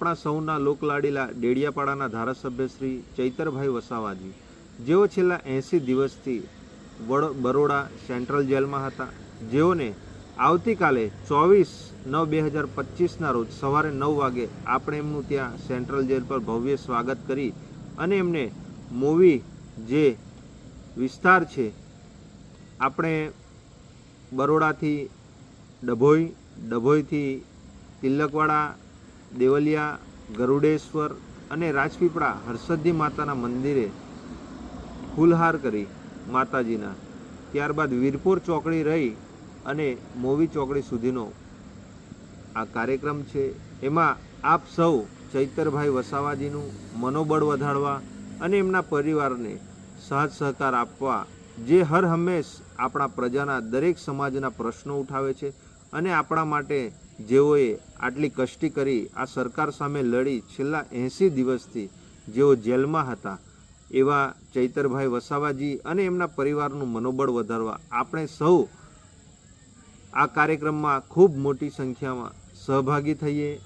આપણા સૌના લોકલાડીલા ડેડિયાપાડાના ધારાસભ્ય શ્રી ચૈતરભાઈ વસાવાજી, જેઓ છેલ્લા 80 દિવસથી બરોડા સેન્ટ્રલ જેલમાં હતા, જેઓને આવતીકાલે 24/9/2025ના રોજ સવારે 9 વાગે આપણે એમનું ત્યાં સેન્ટ્રલ જેલ પર ભવ્ય સ્વાગત કરી અને એમને મૂવી જે વિસ્તાર છે આપણે બરોડાથી ડભોઈ, ડભોઈથી તિલકવાડા, દેવલિયા, ગરુડેશ્વર અને રાજપીપળા હરસદ્દી માતાના મંદિરે ફૂલહાર કરી માતાજીના, ત્યારબાદ વીરપુર ચોકડી રહી અને મોવી ચોકડી સુધીનો આ કાર્યક્રમ છે। એમાં આપ સૌ ચૈતરભાઈ વસાવાજીનું મનોબળ વધારવા અને એમના પરિવારને સાથ સહકાર આપવા, જે હર હંમેશ આપણા પ્રજાના દરેક સમાજના પ્રશ્નો ઉઠાવે છે અને આપણા માટે જેઓએ આટલી કષ્ટી કરી આ સરકાર સામે લડી છેલ્લા 80 દિવસથી જેઓ જેલમાં હતા, એવા ચૈતરભાઈ વસાવાજી અને એમના પરિવારનું મનોબળ વધારવા આપણે સૌ આ કાર્યક્રમમાં ખૂબ મોટી સંખ્યામાં સહભાગી થઈએ।